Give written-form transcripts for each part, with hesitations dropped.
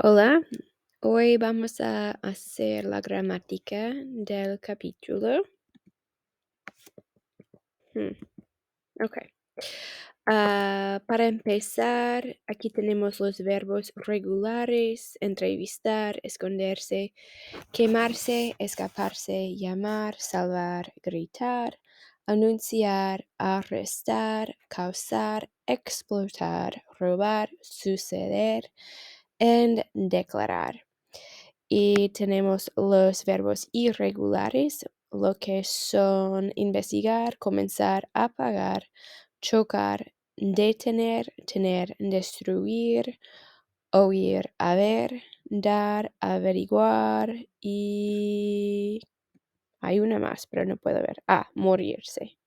Hola, hoy vamos a hacer la gramática del capítulo. Ok. Para empezar, aquí tenemos los verbos regulares: entrevistar, esconderse, quemarse, escaparse, llamar, salvar, gritar, anunciar, arrestar, causar, explotar, robar, suceder, y declarar. Y tenemos los verbos irregulares, lo que son investigar, comenzar, apagar, chocar, detener, tener, destruir, oír, haber, dar, averiguar y hay una más, pero no puedo ver. Morirse.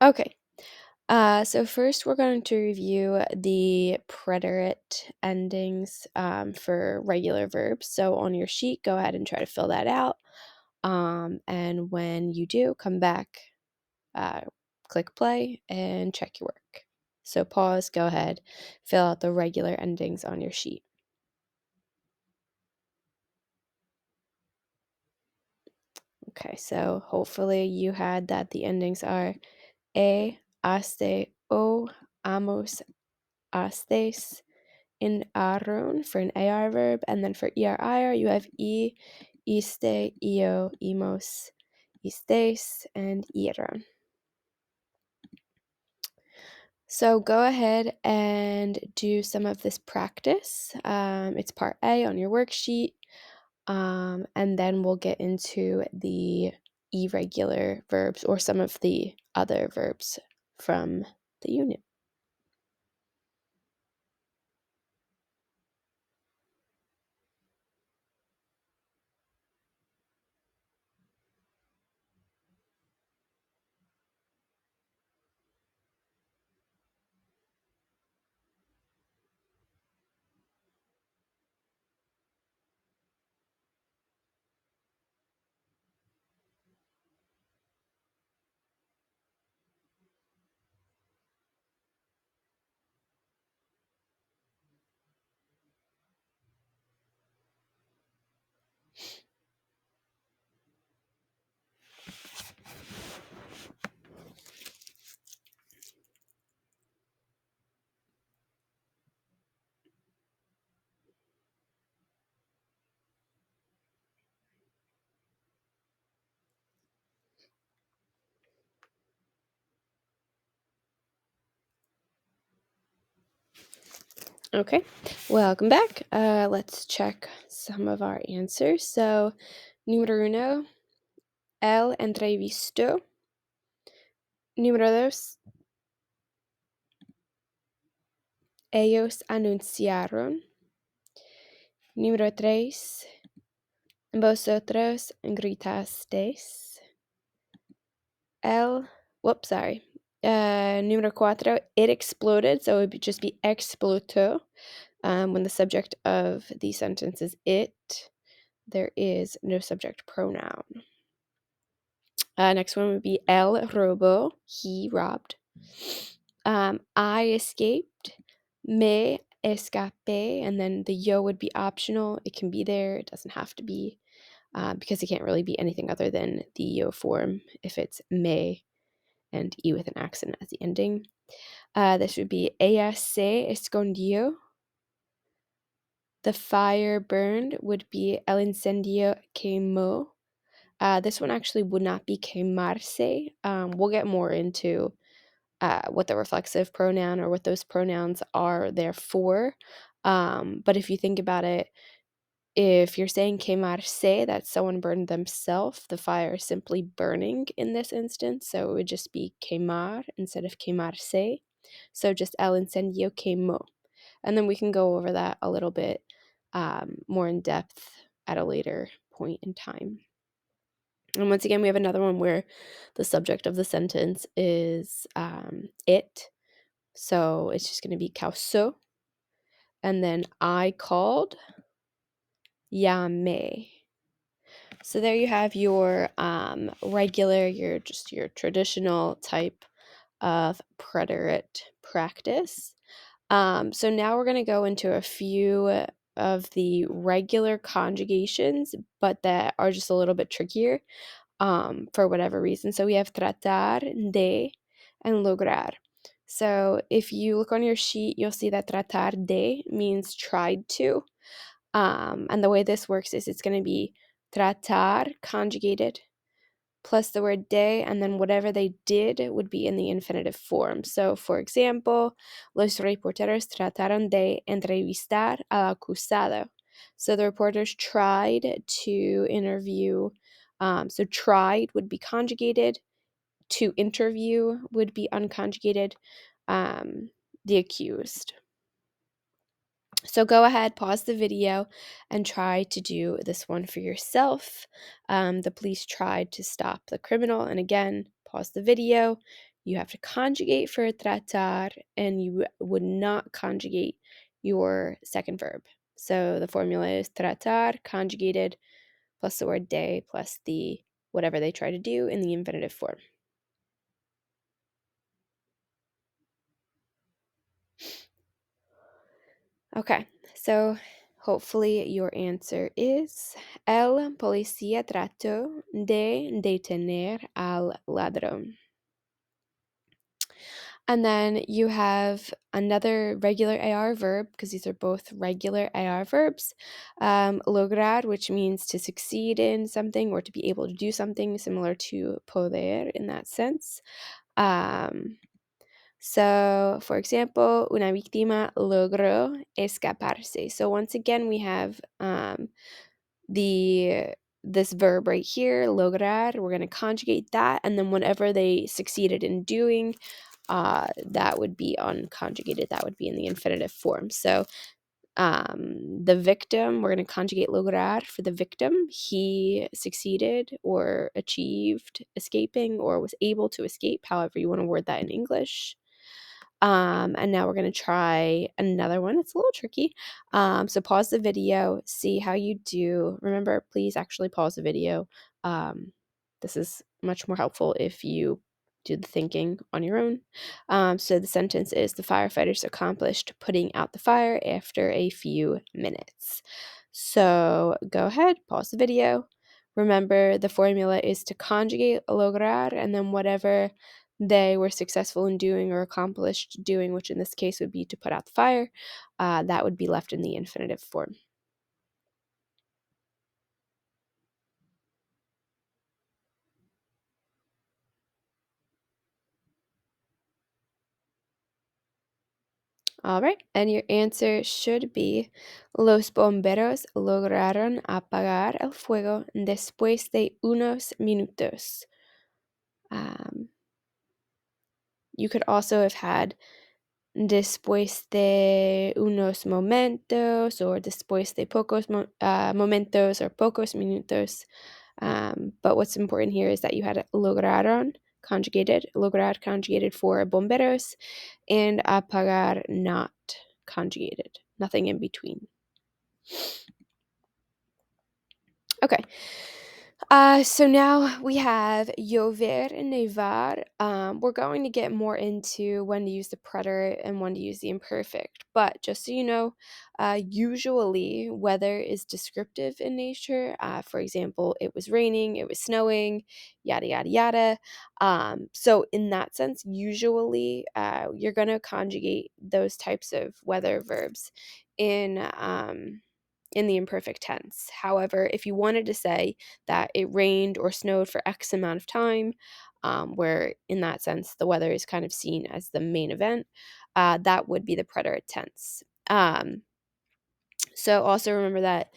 Okay. So first we're going to review the preterite endings for regular verbs. So on your sheet, go ahead and try to fill that out. And when you do, come back, click play, and check your work. So pause, go ahead, fill out the regular endings on your sheet. Okay, so hopefully you had that the endings are aste, o, amos, astes, in aron for an AR verb, and then for ER you have iste, io, imos, istes, and ieron. So go ahead and do some of this practice. It's part A on your worksheet, and then we'll get into the irregular verbs or some of the other verbs from the unit. Okay, welcome back. Let's check some of our answers. So, número uno, él entrevistó. Número dos, ellos anunciaron. Número tres, vosotros gritasteis. Número cuatro, it exploded, so it would just be explotó. When the subject of the sentence is it, there is no subject pronoun. Next one would be él robó, he robbed. I escaped, me escapé, and then the yo would be optional. It can be there, it doesn't have to be, because it can't really be anything other than the yo form if it's me and e with an accent at the ending. This would be ella se escondió. The fire burned would be el incendio quemó. This one actually would not be quemarse. We'll get more into what the reflexive pronoun or what those pronouns are there for. But if you think about it, if you're saying quemarse, that someone burned themselves, the fire is simply burning in this instance. So it would just be quemar instead of quemarse. So just el incendio quemó. And then we can go over that a little bit more in depth at a later point in time. And once again, we have another one where the subject of the sentence is it. So it's just going to be causó. And then I called, llamé. So there you have your regular, your traditional type of preterite practice. So now we're going to go into a few of the regular conjugations, but that are just a little bit trickier for whatever reason. So we have tratar de and lograr. So if you look on your sheet, you'll see that tratar de means tried to. And the way this works is it's going to be tratar conjugated plus the word de, and then whatever they did would be in the infinitive form. So, for example, los reporteros trataron de entrevistar al acusado. So the reporters tried to interview. So tried would be conjugated. To interview would be unconjugated. The accused. So go ahead, pause the video, and try to do this one for yourself. The police tried to stop the criminal, and again, pause the video. You have to conjugate for tratar, and you would not conjugate your second verb. So the formula is tratar conjugated plus the word de plus the whatever they try to do in the infinitive form. Okay, so hopefully your answer is el policía trató de detener al ladrón. And then you have another regular AR verb, because these are both regular AR verbs. Lograr, which means to succeed in something or to be able to do something, similar to poder in that sense. So, for example, una víctima logró escaparse. So once again, we have this verb right here, lograr. We're going to conjugate that, and then whatever they succeeded in doing, that would be unconjugated. That would be in the infinitive form. So the victim, we're going to conjugate lograr for the victim. He succeeded or achieved escaping or was able to escape, however you want to word that in English. And now we're going to try another one. It's a little tricky. So pause the video, see how you do. Remember, please actually pause the video. This is much more helpful if you do the thinking on your own. So the sentence is the firefighters accomplished putting out the fire after a few minutes. So go ahead, pause the video. Remember, the formula is to conjugate lograr and then whatever they were successful in doing or accomplished doing, which in this case would be to put out the fire, that would be left in the infinitive form. All right, and your answer should be los bomberos lograron apagar el fuego después de unos minutos. You could also have had después de unos momentos or después de pocos momentos or pocos minutos. But what's important here is that you had lograron conjugated, lograr conjugated for bomberos, and apagar not conjugated, nothing in between. Okay. So now we have llover and nevar. We're going to get more into when to use the preterite and when to use the imperfect. But just so you know, usually weather is descriptive in nature. For example, it was raining, it was snowing, yada, yada, yada. So in that sense, usually you're going to conjugate those types of weather verbs in the imperfect tense. However, if you wanted to say that it rained or snowed for X amount of time, where in that sense the weather is kind of seen as the main event, that would be the preterite tense. So also remember that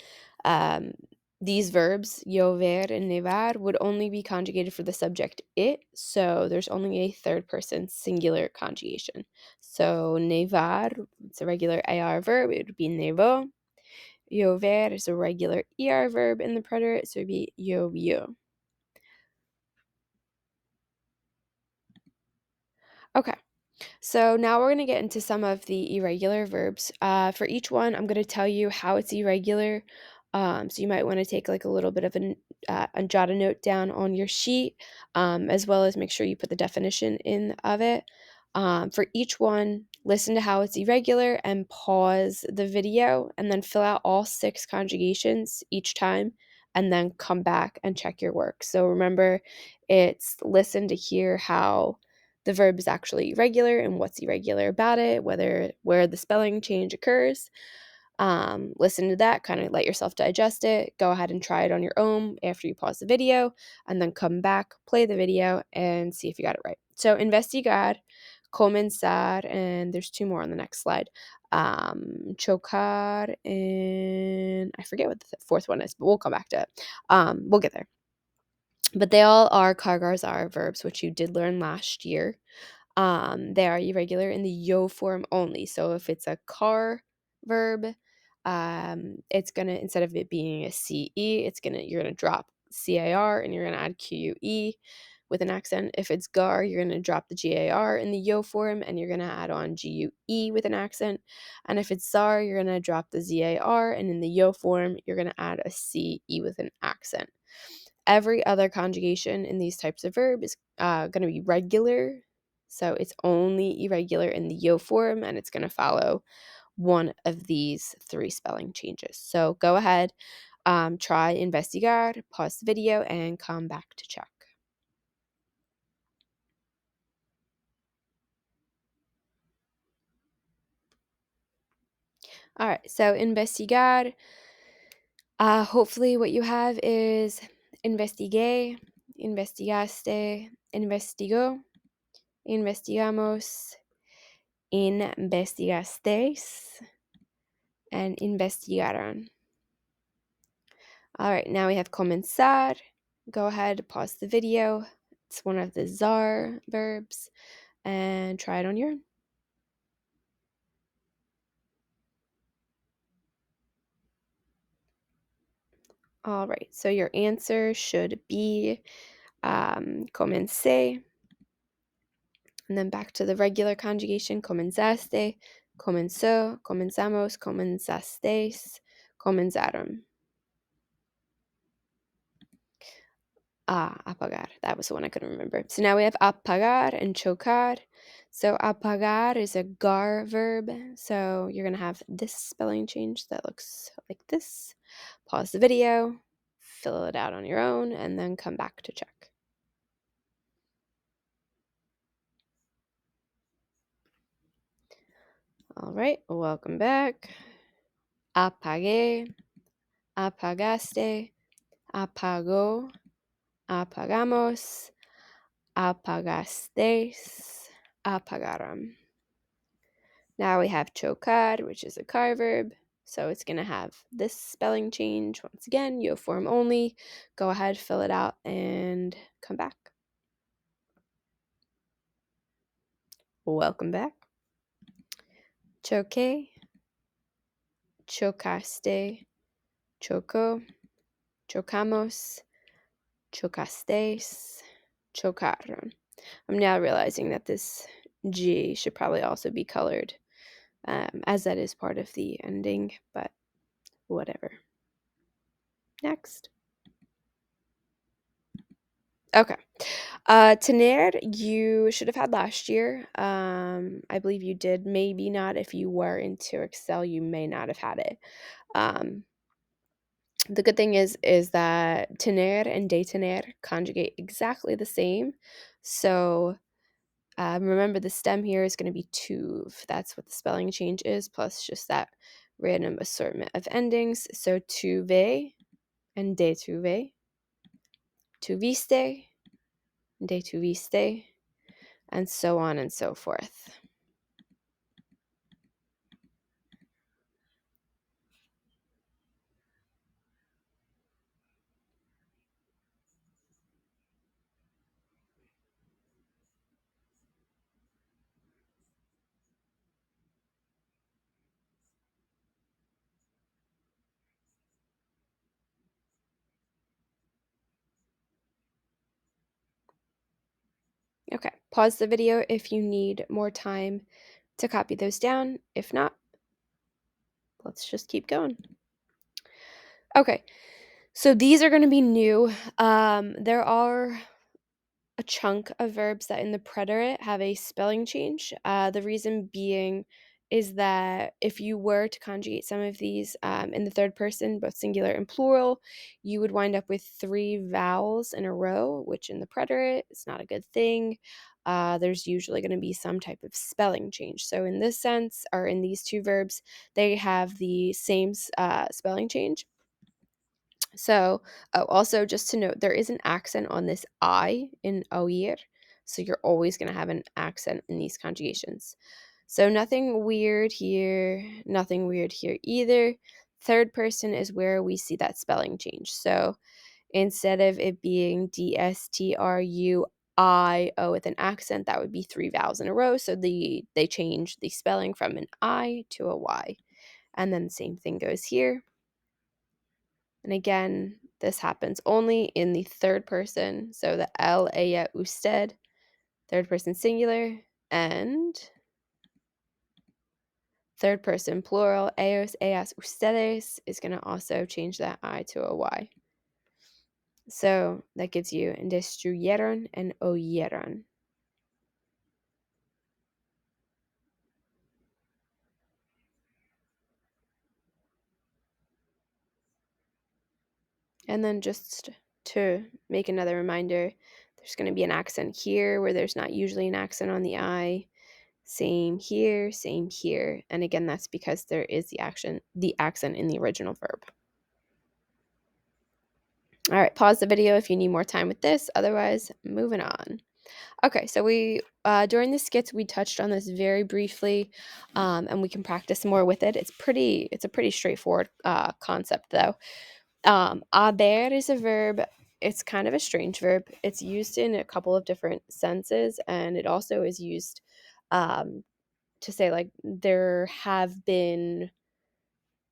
these verbs, llover and nevar, would only be conjugated for the subject it, so there's only a third person singular conjugation. So nevar, it's a regular AR verb, it would be nevó. Llover is a regular ER verb in the preterite, so it would be llovió. Okay, so now we're going to get into some of the irregular verbs. For each one, I'm going to tell you how it's irregular. So you might want to take like a little bit of and jot a note down on your sheet, as well as make sure you put the definition in of it. For each one, listen to how it's irregular and pause the video and then fill out all 6 conjugations each time and then come back and check your work. So remember, it's listen to hear how the verb is actually irregular and what's irregular about it, where the spelling change occurs. Listen to that, kind of let yourself digest it. Go ahead and try it on your own after you pause the video, and then come back, play the video, and see if you got it right. So, investigar, comenzar, and there's 2 more on the next slide. Chocar, and I forget what the 4th one is, but we'll come back to it. We'll get there. But they all are cargars are verbs, which you did learn last year. They are irregular in the yo form only. So if it's a car verb, it's gonna, instead of it being a ce, you're gonna drop car and you're gonna add qe with an accent. If it's gar, you're gonna drop the gar in the yo form and you're gonna add on gue with an accent. And if it's zar, you're gonna drop the zar and in the yo form you're gonna add a ce with an accent. Every other conjugation in these types of verb is going to be regular. So it's only irregular in the yo form, and it's going to follow one of these 3 spelling changes. So go ahead, try investigar, pause the video, and come back to check. All right, so investigar, hopefully what you have is investigué, investigaste, investigó, investigamos, investigasteis, and investigaron. All right, now we have comenzar. Go ahead, pause the video. It's one of the zar verbs, and try it on your own. All right, so your answer should be comencé, and then back to the regular conjugation, comenzaste, comenzó, comenzamos, comenzasteis, comenzaron. Apagar. That was the one I couldn't remember. So now we have apagar and chocar. So apagar is a gar verb. So you're going to have this spelling change that looks like this. Pause the video, fill it out on your own, and then come back to check. All right, welcome back. Apagué, apagaste, apagó, apagamos, apagasteis, apagaron. Now we have chocar, which is a car verb. So it's going to have this spelling change. Once again, yo form only. Go ahead, fill it out, and come back. Welcome back. Choque, chocaste, choco, chocamos, chocasteis, chocaron. I'm now realizing that this G should probably also be colored, as that is part of the ending, but whatever. Next. Okay. Tener, you should have had last year. I believe you did. Maybe not. If you were into Excel, you may not have had it. The good thing is that tener and detener conjugate exactly the same. So remember the stem here is going to be tuv. That's what the spelling change is, plus just that random assortment of endings. So tuve and detuve, tuviste, detuviste, and so on and so forth. Okay, pause the video if you need more time to copy those down. If not, let's just keep going. Okay, so these are going to be new. There are a chunk of verbs that in the preterite have a spelling change. The reason being is that if you were to conjugate some of these in the third person, both singular and plural, you would wind up with 3 vowels in a row, which in the preterite is not a good thing. There's usually going to be some type of spelling change. So in this sense, or in these two verbs, they have the same spelling change. So, oh, also just to note, there is an accent on this I in oír, so you're always going to have an accent in these conjugations. So nothing weird here, nothing weird here either. Third person is where we see that spelling change. So instead of it being DSTRUIO with an accent, that would be 3 vowels in a row. So they change the spelling from an I to a Y. And then the same thing goes here. And again, this happens only in the third person. So the él, ella, usted, third person singular, and third person plural, ellos, ellas, ustedes, is going to also change that I to a Y. So that gives you destruyeron and oyeron. And then just to make another reminder, there's going to be an accent here where there's not usually an accent on the I. Same here, same here. And again, that's because there is the accent in the original verb. All right, pause the video if you need more time with this. Otherwise, moving on. Okay, so we during the skits we touched on this very briefly, and we can practice more with it. It's a pretty straightforward concept though. Haber is a verb. It's kind of a strange verb. It's used in a couple of different senses, and it also is used to say like there have been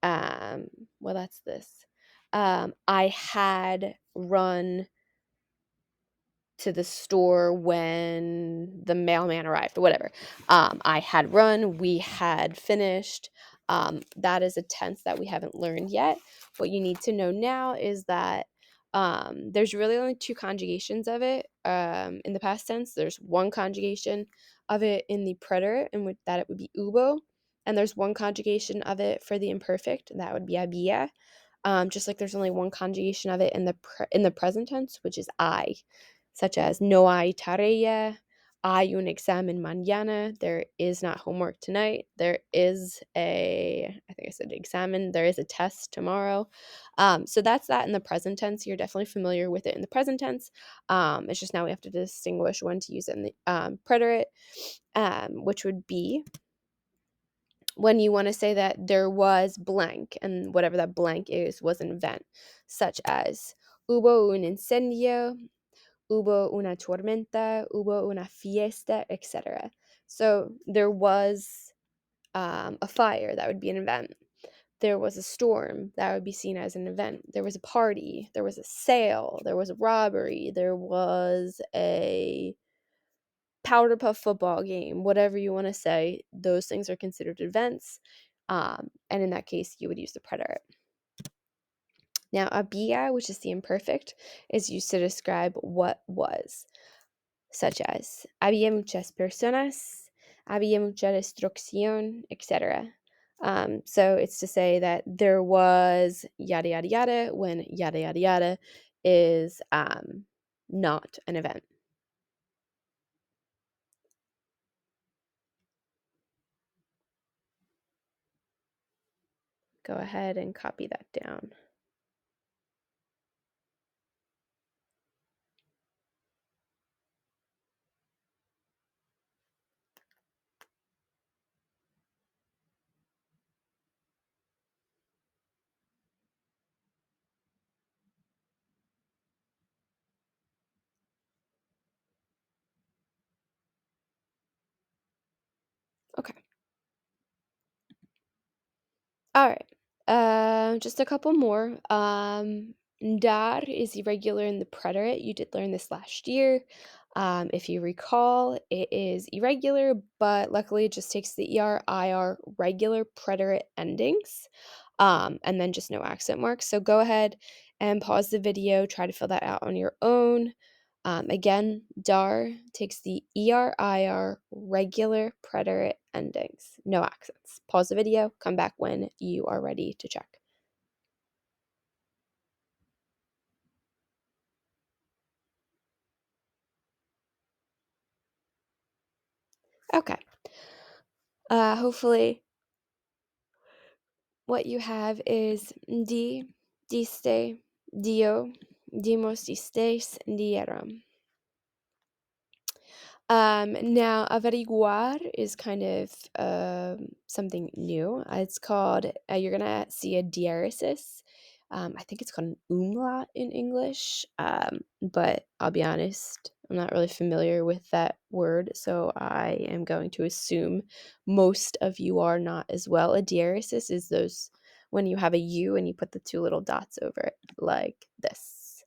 well that's this. I had run to the store when the mailman arrived, or whatever. I had run, we had finished. That is a tense that we haven't learned yet. What you need to know now is that there's really only 2 conjugations of it in the past tense. There's one conjugation of it in the preterite, in which that it would be ubo, and there's one conjugation of it for the imperfect, and that would be había. Just like there's only one conjugation of it in the present tense, which is I, such as no hay tarea, hay un examen mañana, there is not homework tonight, there is I think I said examen, there is a test tomorrow. So that's that in the present tense. You're definitely familiar with it in the present tense. It's just now we have to distinguish when to use it in the preterite, which would be when you want to say that there was blank, and whatever that blank is was an event, such as hubo un incendio, hubo una tormenta, hubo una fiesta, etc. So there was a fire, that would be an event. There was a storm, that would be seen as an event. There was a party, there was a sale, there was a robbery, there was a powder puff football game, whatever you want to say, those things are considered events. And in that case, you would use the preterite. Now, había, which is the imperfect, is used to describe what was, such as había muchas personas, había mucha destrucción, etc. So it's to say that there was yada yada yada when yada yada yada is not an event. Go ahead and copy that down. Okay. All right. Just a couple more. Dar is irregular in the preterite. You did learn this last year. If you recall, it is irregular, but luckily it just takes the ER, IR regular preterite endings, and then just no accent marks. So go ahead and pause the video, try to fill that out on your own. Again, dar takes the ER, IR, regular preterite endings, no accents. Pause the video, come back when you are ready to check. Okay. Hopefully what you have is diste, dio, dimos, distes, dieram. Now, averiguar is kind of something new. It's called, you're going to see a diaresis. I think it's called an umlaut in English, but I'll be honest, I'm not really familiar with that word, so I am going to assume most of you are not as well. A diaresis is those when you have a U and you put the two little dots over it, like this.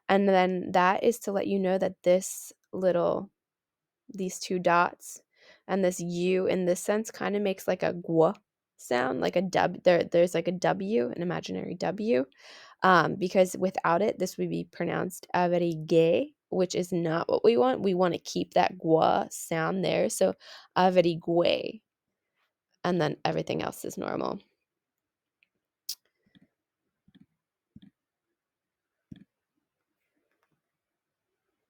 And then that is to let you know that these two dots and this U in this sense kind of makes like a gwa sound, like a W. There's like a W, an imaginary W, because without it, this would be pronounced averigué, which is not what we want. We want to keep that gwa sound there, so averigué, and then everything else is normal.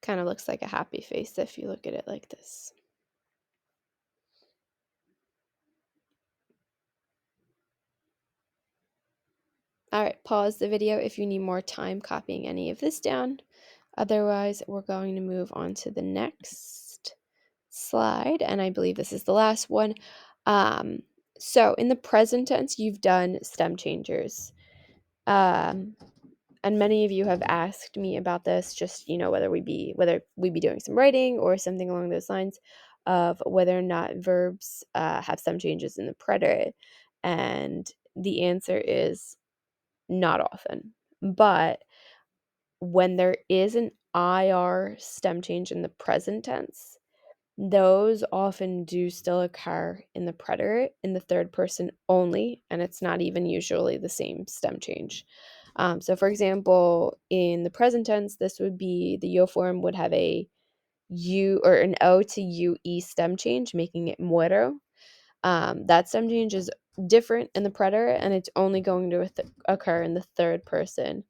Kind of looks like a happy face if you look at it like this. All right, pause the video if you need more time copying any of this down. Otherwise, we're going to move on to the next slide, and I believe this is the last one. So in the present tense, you've done stem changers. And many of you have asked me about this, just, whether we be doing some writing or something along those lines of whether or not verbs have stem changes in the preterite. And the answer is not often. But when there is an IR stem change in the present tense, those often do still occur in the preterite in the third person only, and it's not even usually the same stem change. So, for example, in the present tense, this would be the yo form would have a U or an O to UE stem change, making it muero. That stem change is different in the preterite, and it's only going to occur in the third person,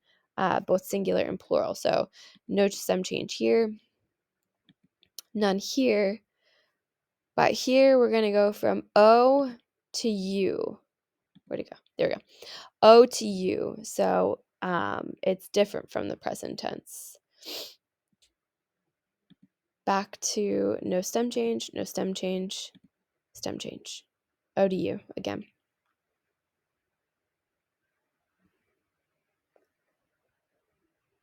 both singular and plural. So, no stem change here, none here. But here we're going to go from O to U. Where'd it go? There we go. O to U. So it's different from the present tense. Back to no stem change, no stem change, stem change. O to U again.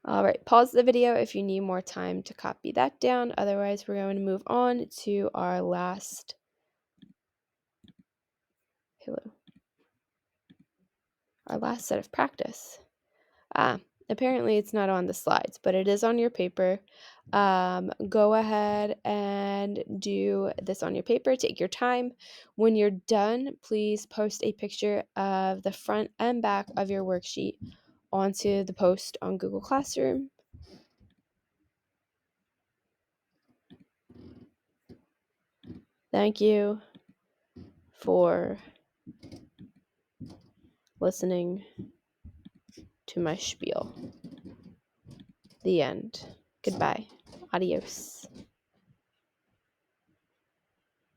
All right, pause the video if you need more time to copy that down. Otherwise, we're going to move on to our last set of practice. Apparently it's not on the slides, but it is on your paper. Go ahead and do this on your paper. Take your time. When you're done, please post a picture of the front and back of your worksheet onto the post on Google Classroom. Thank you for listening to my spiel. The end. Goodbye. Adios.